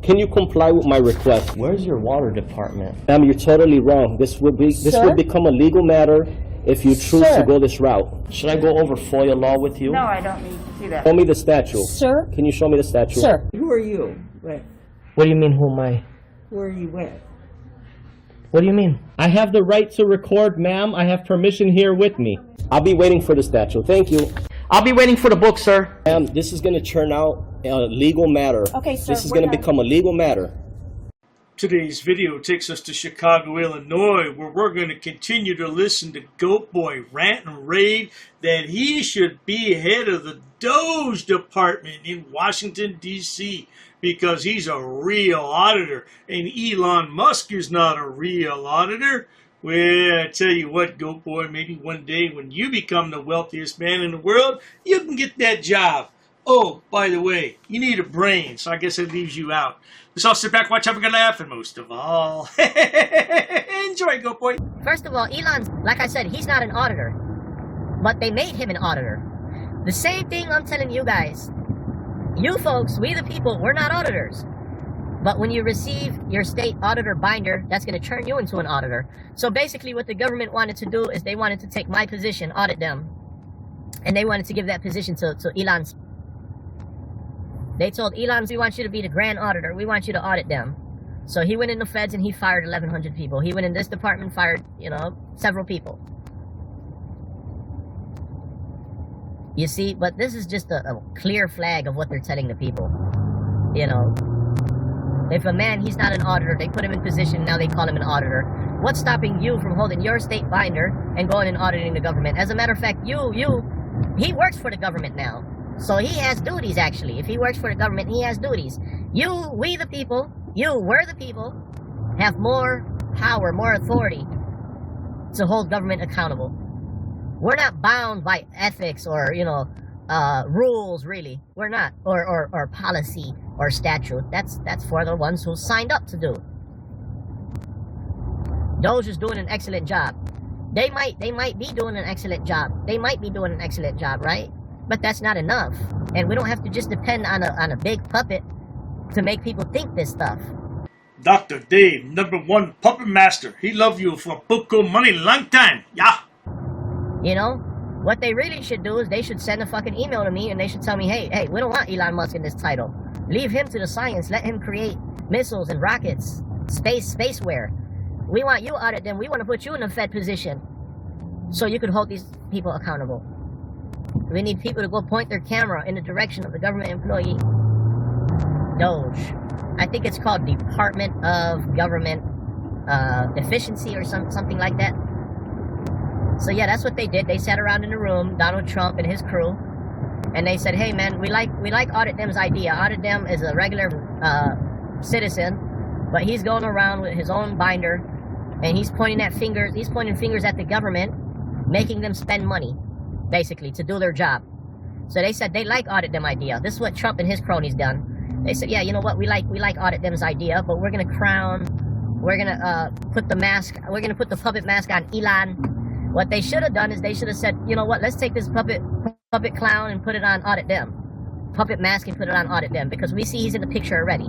Can you comply with my request? Where's your water department? Ma'am, you're totally wrong. This would become a legal matter if you choose to go this route. Should I go over FOIA law with you? No, I don't need to do that. Show me the statute. Sir? Can you show me the statute? Sir. Who are you with? What do you mean, who am I? Who are you with? What do you mean? I have the right to record, ma'am. I have permission here with me. I'll be waiting for the statute. Thank you. I'll be waiting for the book, sir. Ma'am, this is going to turn out a legal matter. Okay, sir. This is going to become a legal matter. Today's video takes us to Chicago, Illinois, where we're going to continue to listen to GoatBoy rant and rave that he should be head of the Doge department in Washington, D.C. because he's a real auditor, and Elon Musk is not a real auditor. Well, I tell you what, GoatBoy, maybe one day when you become the wealthiest man in the world, you can get that job. Oh, by the way, you need a brain, so I guess it leaves you out. Just all sit back, watch, have a good laugh, and most of all, enjoy, GoatBoy. First of all, Elon's, like I said, he's not an auditor. But they made him an auditor. The same thing I'm telling you guys. You folks, we the people, we're not auditors. But when you receive your state auditor binder, that's going to turn you into an auditor. So basically what the government wanted to do is they wanted to take my position, audit them. And they wanted to give that position to Elon's. They told Elon, we want you to be the grand auditor. We want you to audit them. So he went in the feds and he fired 1,100 people. He went in this department, fired, several people. You see, but this is just a clear flag of what they're telling the people. If a man, he's not an auditor, they put him in position, now they call him an auditor. What's stopping you from holding your state binder and going and auditing the government? As a matter of fact, he works for the government now. So he has duties, actually. If he works for the government, he has duties. We the people, we're the people, have more power, more authority to hold government accountable. We're not bound by ethics or, rules, really. We're not. Or policy or statute. That's for the ones who signed up to do. Doge is doing an excellent job. They might be doing an excellent job. They might be doing an excellent job, right? But that's not enough. And we don't have to just depend on a big puppet to make people think this stuff. Dr. Dave, #1 puppet master. He love you for buku money long time. Yeah. What they really should do is they should send a fucking email to me and they should tell me, hey, we don't want Elon Musk in this title. Leave him to the science. Let him create missiles and rockets, spaceware. We want you audit them. We want to put you in a Fed position so you could hold these people accountable. We need people to go point their camera in the direction of the government employee. Doge. I think it's called Department of Government Efficiency or something like that. So yeah, that's what they did. They sat around in the room, Donald Trump and his crew, and they said, hey man, we like Audit Dem's idea. Audit Dem is a regular citizen, but he's going around with his own binder, and he's pointing fingers at the government, making them spend money, basically, to do their job. So they said they like Audit Dem idea. This is what Trump and his cronies done. They said, yeah, you know what, we like Audit Dem's idea, but we're gonna put the puppet mask on Elon. What they should have done is they should have said, you know what, let's take this puppet clown and put it on Audit Dem. Puppet mask and put it on Audit Dem, because we see he's in the picture already.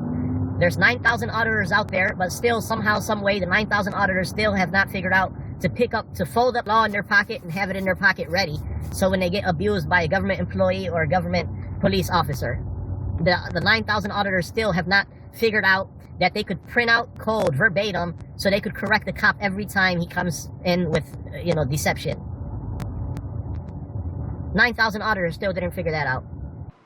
There's 9,000 auditors out there, but still somehow, some way, the 9,000 auditors still have not figured out to fold up law in their pocket and have it in their pocket ready. So when they get abused by a government employee or a government police officer, the 9,000 auditors still have not figured out that they could print out code verbatim so they could correct the cop every time he comes in with, deception. 9,000 auditors still didn't figure that out.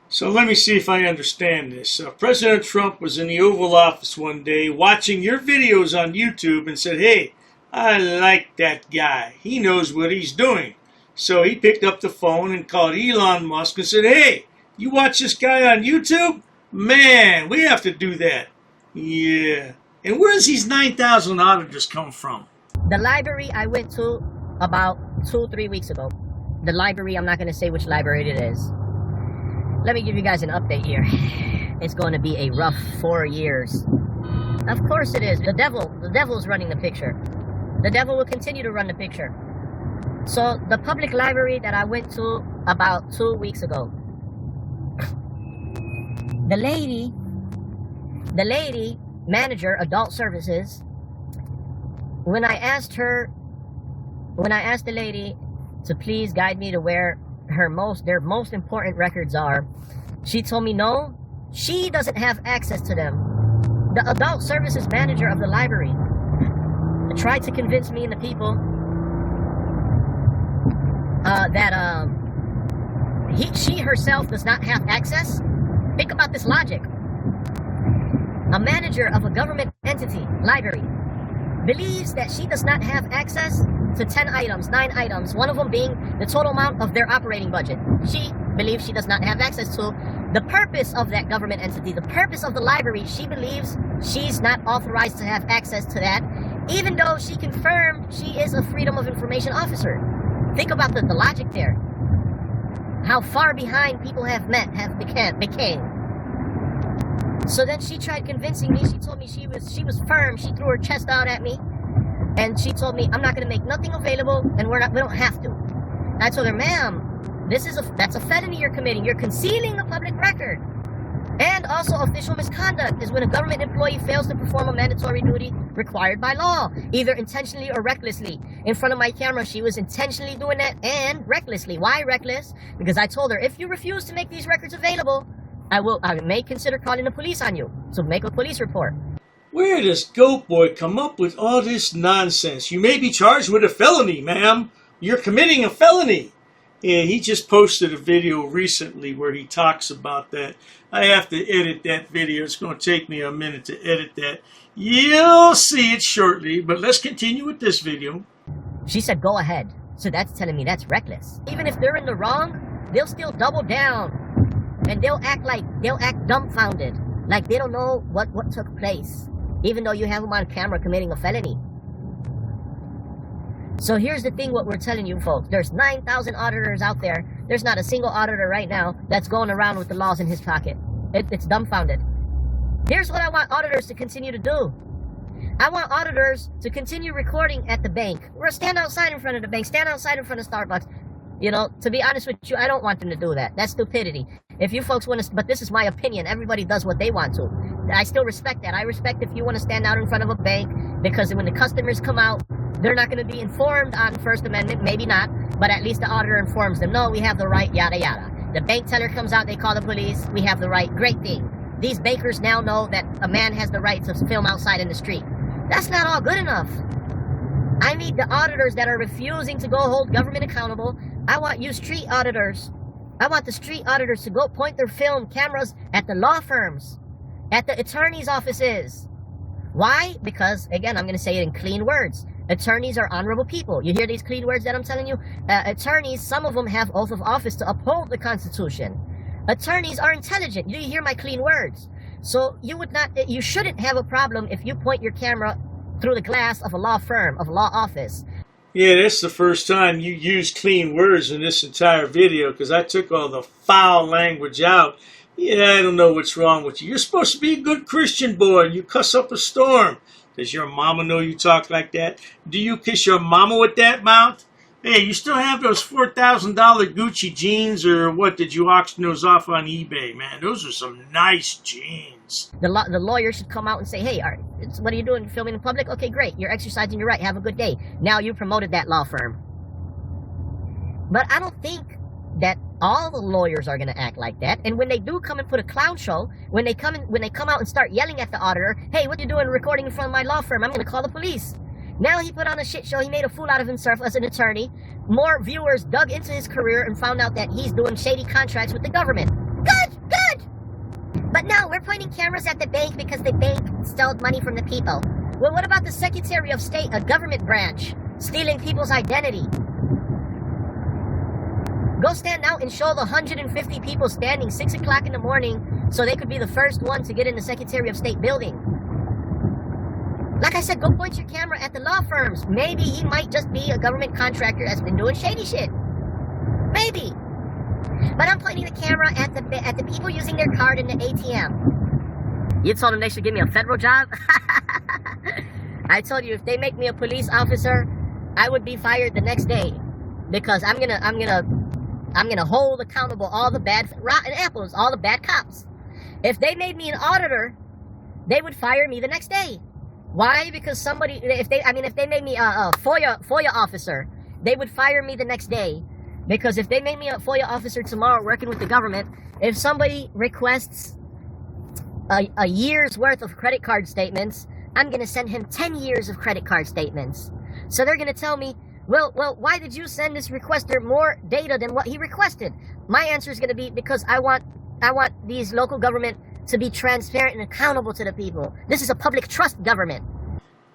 So let me see if I understand this. President Trump was in the Oval Office one day watching your videos on YouTube and said, hey, I like that guy. He knows what he's doing. So he picked up the phone and called Elon Musk and said, hey, you watch this guy on YouTube? Man, we have to do that. Yeah. And where does these 9,000 auditors come from? The library I went to about 2-3 weeks ago. The library, I'm not going to say which library it is. Let me give you guys an update here. It's going to be a rough 4 years. Of course it is. The devil's running the picture. The devil will continue to run the picture. So the public library that I went to about 2 weeks ago, the lady the lady, manager, adult services, when I asked the lady to please guide me to where their most important records are, she told me no, she doesn't have access to them. The adult services manager of the library tried to convince me and the people that she herself does not have access. Think about this logic. A manager of a government entity, library, believes that she does not have access to 10 items, 9 items, one of them being the total amount of their operating budget. She believes she does not have access to the purpose of that government entity, the purpose of the library. She believes she's not authorized to have access to that, even though she confirmed she is a Freedom of Information officer. Think about the logic there. How far behind people became. So then she tried convincing me. She told me she was firm. She threw her chest out at me, and she told me I'm not going to make nothing available, and we don't have to. And I told her, ma'am, that's a felony you're committing. You're concealing a public record. And also official misconduct is when a government employee fails to perform a mandatory duty required by law, either intentionally or recklessly. In front of my camera, she was intentionally doing that and recklessly. Why reckless? Because I told her, if you refuse to make these records available, I may consider calling the police on you. So make a police report. Where does GoatBoy come up with all this nonsense? You may be charged with a felony, ma'am. You're committing a felony. Yeah, he just posted a video recently where he talks about that. I have to edit that video. It's going to take me a minute to edit that. You'll see it shortly, but let's continue with this video. She said, go ahead. So that's telling me that's reckless. Even if they're in the wrong, they'll still double down. And they'll act dumbfounded. Like they don't know what took place. Even though you have them on camera committing a felony. So here's the thing, what we're telling you folks. There's 9,000 auditors out there. There's not a single auditor right now that's going around with the laws in his pocket. It's dumbfounded. Here's what I want auditors to continue to do. I want auditors to continue recording at the bank. Or stand outside in front of the bank. Stand outside in front of Starbucks. You know, to be honest with you, I don't want them to do that. That's stupidity. If you folks want to, but this is my opinion. Everybody does what they want to. I still respect that. I respect if you want to stand out in front of a bank, because when the customers come out, they're not going to be informed on the First Amendment. Maybe not, but at least the auditor informs them. No, we have the right, yada, yada. The bank teller comes out, they call the police. We have the right. Great thing. These bankers now know that a man has the right to film outside in the street. That's not all good enough. I need the auditors that are refusing to go hold government accountable. I want you street auditors. I want the street auditors to go point their film cameras at the law firms, at the attorney's offices. Why? Because, again, I'm going to say it in clean words. Attorneys are honorable people. You hear these clean words that I'm telling you? Attorneys, some of them have oath of office to uphold the Constitution. Attorneys are intelligent. You hear my clean words? So you shouldn't have a problem if you point your camera through the glass of a law firm, of a law office. Yeah, that's the first time you used clean words in this entire video, because I took all the foul language out. Yeah, I don't know what's wrong with you. You're supposed to be a good Christian boy, and you cuss up a storm. Does your mama know you talk like that? Do you kiss your mama with that mouth? Hey, you still have those $4,000 Gucci jeans, or what? Did you auction those off on eBay, man? Those are some nice jeans. The lawyer should come out and say, hey, what are you doing, filming in public? Okay, great. You're exercising your right. Have a good day. Now you promoted that law firm. But I don't think that all the lawyers are going to act like that. And when they do come and put a clown show, when they come out and start yelling at the auditor, hey, what you doing recording in front of my law firm? I'm going to call the police. Now he put on a shit show. He made a fool out of himself as an attorney. More viewers dug into his career and found out that he's doing shady contracts with the government. Good! But no, we're pointing cameras at the bank because the bank stole money from the people. Well, what about the Secretary of State, a government branch, stealing people's identity? Go stand out and show the 150 people standing 6 o'clock in the morning so they could be the first one to get in the Secretary of State building. Like I said, go point your camera at the law firms. Maybe he might just be a government contractor that's been doing shady shit. Maybe. But I'm pointing the camera at the people using their card in the ATM. You told them they should give me a federal job? I told you, if they make me a police officer, I would be fired the next day. Because I'm gonna hold accountable all the bad rotten apples, all the bad cops. If they made me an auditor, they would fire me the next day. Why? Because somebody, if they made me a FOIA officer, they would fire me the next day. Because if they made me a FOIA officer tomorrow working with the government, if somebody requests a year's worth of credit card statements, I'm going to send him 10 years of credit card statements. So they're going to tell me, well, why did you send this requester more data than what he requested? My answer is going to be because I want these local government to be transparent and accountable to the people. This is a public trust government.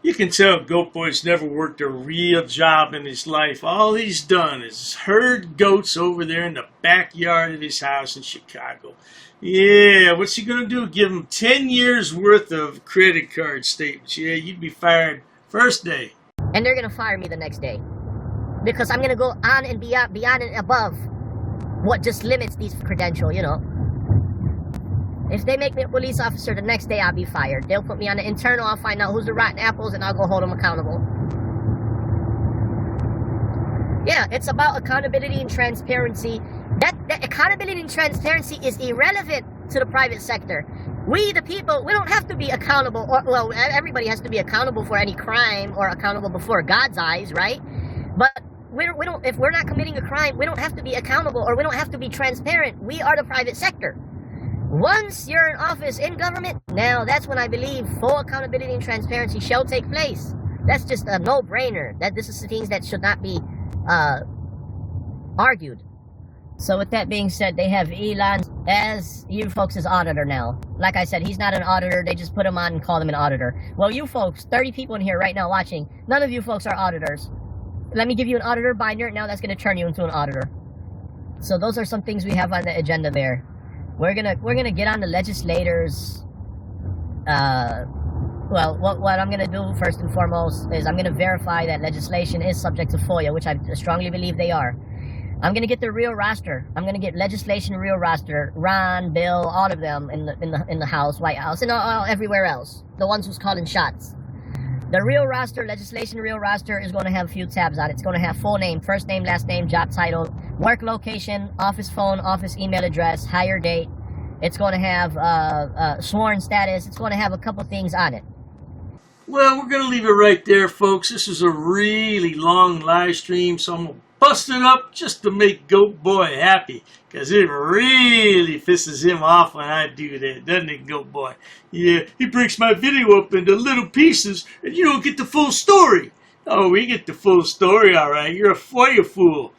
You can tell GoatBoy's never worked a real job in his life. All he's done is herd goats over there in the backyard of his house in Chicago. Yeah, what's he gonna do? Give him 10 years worth of credit card statements? Yeah, you'd be fired first day. And they're gonna fire me the next day. Because I'm gonna go on and beyond and above what just limits these credentials, you know. If they make me a police officer the next day, I'll be fired. They'll put me on the internal, I'll find out who's the rotten apples, and I'll go hold them accountable. Yeah, it's about accountability and transparency. That accountability and transparency is irrelevant to the private sector. We, the people, we don't have to be accountable, or, well, everybody has to be accountable for any crime or accountable before God's eyes, right? But we don't, if we're not committing a crime, we don't have to be accountable or we don't have to be transparent. We are the private sector. Once you're in office in government, now that's when I believe full accountability and transparency shall take place. That's just a no-brainer. That this is the things that should not be argued. So with that being said, they have Elon as you folks' auditor now. Like I said, he's not an auditor. They just put him on and call him an auditor. Well, you folks, 30 people in here right now watching, none of you folks are auditors. Let me give you an auditor binder. Now that's going to turn you into an auditor. So those are some things we have on the agenda there. We're gonna get on the legislators. Well, what I'm gonna do first and foremost is I'm gonna verify that legislation is subject to FOIA, which I strongly believe they are. I'm gonna get the real roster. I'm gonna get legislation real roster. Ron, Bill, all of them in the House, White House, and all everywhere else. The ones who's calling shots. The real roster, legislation real roster, is going to have a few tabs on it. It's going to have full name, first name, last name, job title, work location, office phone, office email address, hire date. It's going to have sworn status. It's going to have a couple things on it. Well, we're going to leave it right there, folks. This is a really long live stream, so I'm going to bust it up just to make GoatBoy happy, because it really pisses him off when I do that, doesn't it, GoatBoy? Yeah, he breaks my video up into little pieces, and you don't get the full story. Oh, we get the full story, all right. You're a FOIA fool.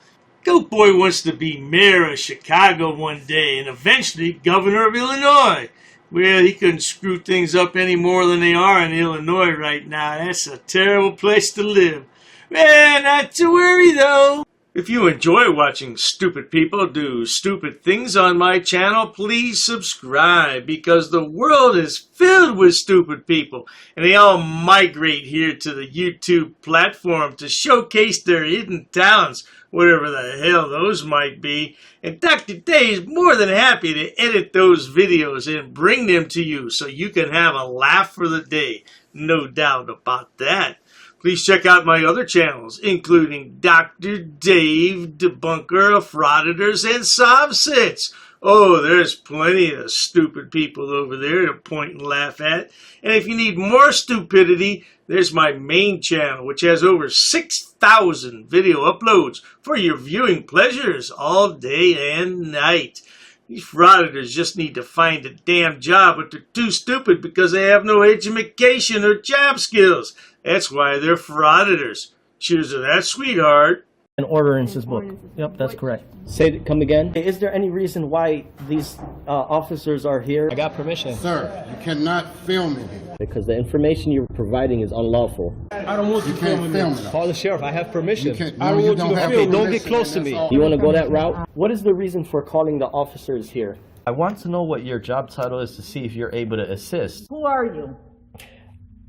GoatBoy wants to be mayor of Chicago one day, and eventually governor of Illinois. Well, he couldn't screw things up any more than they are in Illinois right now. That's a terrible place to live. Well, not to worry, though. If you enjoy watching stupid people do stupid things on my channel, please subscribe, because the world is filled with stupid people, and they all migrate here to the YouTube platform to showcase their hidden talents, whatever the hell those might be. And Dr. Day is more than happy to edit those videos and bring them to you so you can have a laugh for the day. No doubt about that. Please check out my other channels, including Dr. Dave, debunker of frauditors and subsets. Oh, there's plenty of stupid people over there to point and laugh at. And if you need more stupidity, there's my main channel, which has over 6,000 video uploads for your viewing pleasures all day and night. These frauditors just need to find a damn job, but they're too stupid because they have no education or job skills. That's why they're frauditors. Cheers to that, sweetheart. An ordinances book. Yep, that's correct. Come again? Is there any reason why these officers are here? I got permission. Sir, you cannot film in here. Because the information you're providing is unlawful. I don't want you filming film it. Call the sheriff. I have permission. I don't want you to film. Don't get close to me. You want to go that route? What is the reason for calling the officers here? I want to know what your job title is to see if you're able to assist. Who are you?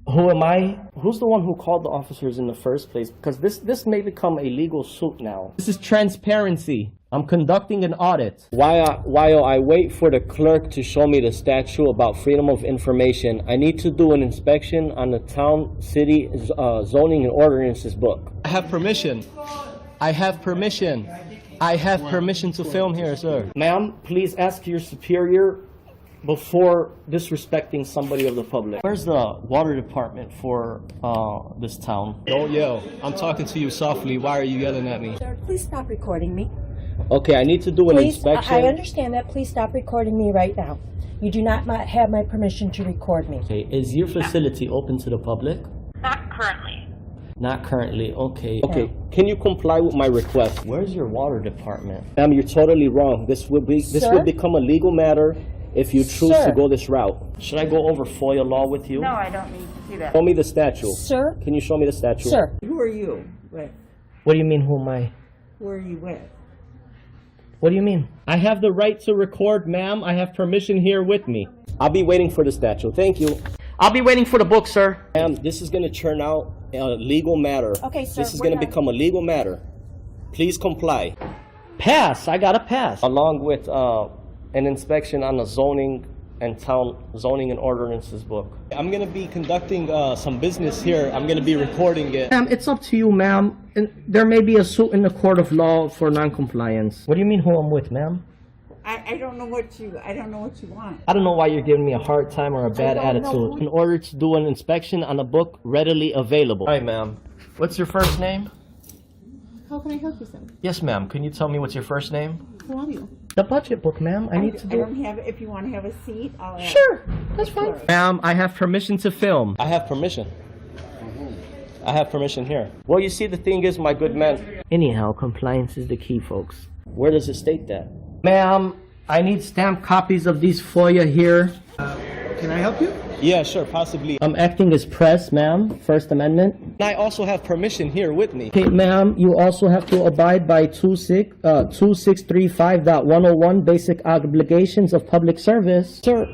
Who am I? Who's the one who called the officers in the first place? Because this may become a legal suit now. This is transparency. I'm conducting an audit. While I wait for the clerk to show me the statute about freedom of information, I need to do an inspection on the town, city, zoning and ordinances book. I have permission. I have permission. I have permission to film here, sir. Ma'am, please ask your superior before disrespecting somebody of the public. Where's the water department for this town? Don't yell. I'm talking to you softly. Why are you yelling at me? Sir, please stop recording me. Okay, I need to do an Please, inspection. I understand that. Please stop recording me right now. You do not have my permission to record me. Okay, is your facility open to the public? Not currently. Not currently, okay. Okay, can you comply with my request? Where's your water department? Ma'am, you're totally wrong. This will Sir? become a legal matter if you choose Sir? to go this route. Should I go over FOIA law with you? No, I don't need to see that. Show me the statute. Sir? Can you show me the statute? Sir? Who are you with? What do you mean, who am I? Who are you with? What do you mean? I have the right to record, ma'am. I have permission here with me. I'll be waiting for the statute. Thank you. I'll be waiting for the book, sir. Ma'am, this is going to turn out a legal matter. Okay, sir, This is we're going to not- become a legal matter. Please comply. Pass. I got a pass. Along with an inspection on the zoning and town zoning and ordinances book. I'm going to be conducting some business here. I'm going to be recording it. Ma'am, it's up to you, ma'am. And there may be a suit in the court of law for non-compliance. What do you mean who I'm with, ma'am? I don't know what you want. I don't know why you're giving me a hard time or a bad don't know attitude. who- In order to do an inspection on a book readily available. All right, ma'am. What's your first name? How can I help you, sir? Yes, ma'am. Can you tell me what's your first name? Who are you? The budget book, ma'am. I need to I do don't have, if you want to have a seat, I'll ask. Sure, that's fine. Ma'am, I have permission to film. I have permission. I have permission here. Well, you see, the thing is, my good man, Anyhow, compliance is the key, folks. where does it state that? Ma'am, I need stamped copies of these FOIA here. Can I help you? Yeah, sure, possibly. I'm acting as press, ma'am. First Amendment. And I also have permission here with me. Okay, ma'am, you also have to abide by 2635.101 basic obligations of public service. Sir,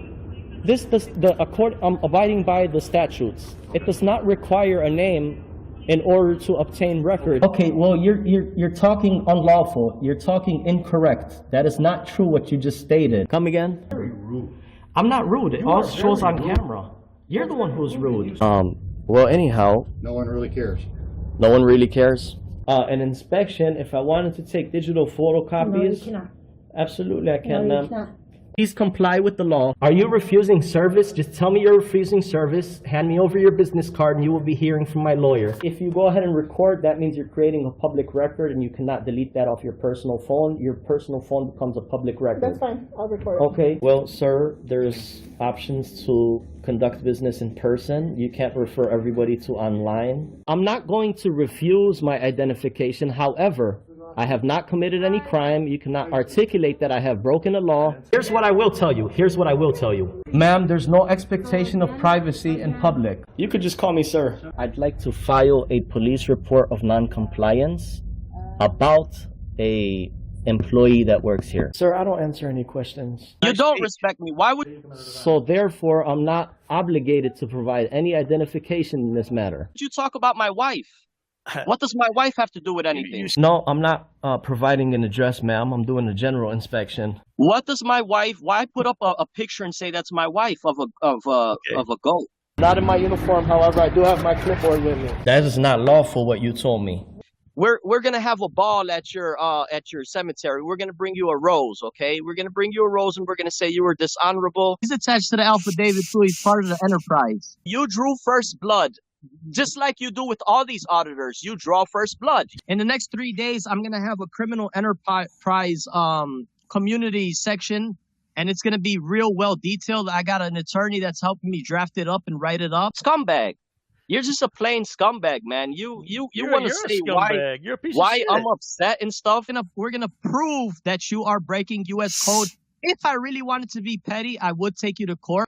I'm abiding by the statutes. It does not require a name in order to obtain record. Okay, well, you're talking unlawful. You're talking incorrect. That is not true what you just stated. Come again? Very rude. I'm not rude. It all shows on camera. You're the one who's rude. Well, anyhow, No one really cares. no one really cares. An inspection, if I wanted to take digital photocopies. No, you cannot. Absolutely, I No, can, you ma'am. cannot. Please comply with the law. Are you refusing service? Just tell me you're refusing service. Hand me over your business card and you will be hearing from my lawyer. If you go ahead and record, that means you're creating a public record and you cannot delete that off your personal phone. Your personal phone becomes a public record. That's fine. I'll record it. Okay. Well, sir, there's options to conduct business in person. You can't refer everybody to online. I'm not going to refuse my identification. However, I have not committed any crime. You cannot articulate that I have broken a law. Here's what I will tell you. Ma'am, there's no expectation of privacy in public. You could just call me sir. I'd like to file a police report of non-compliance about a employee that works here. Sir, I don't answer any questions. You don't respect me. Why would So therefore, I'm not obligated to provide any identification in this matter. you talk about my wife? What does my wife have to do with anything? No, I'm not providing an address, ma'am. I'm doing a general inspection. What does my wife? Why put up a picture and say that's my wife of a goat? Not in my uniform, however, I do have my clipboard with me. That is not lawful, what you told me. We're gonna have a ball at your cemetery. We're gonna bring you a rose, okay? We're gonna bring you a rose and we're gonna say you were dishonorable. He's attached to the affidavit too. He's part of the enterprise. You drew first blood. Just like you do with all these auditors, you draw first blood. In the next 3 days, I'm going to have a criminal enterprise community section, and it's going to be real well detailed. I got an attorney that's helping me draft it up and write it up. Scumbag. You're just a plain scumbag, man. You want to say why I'm upset and stuff. We're going to prove that you are breaking U.S. code. If I really wanted to be petty, I would take you to court.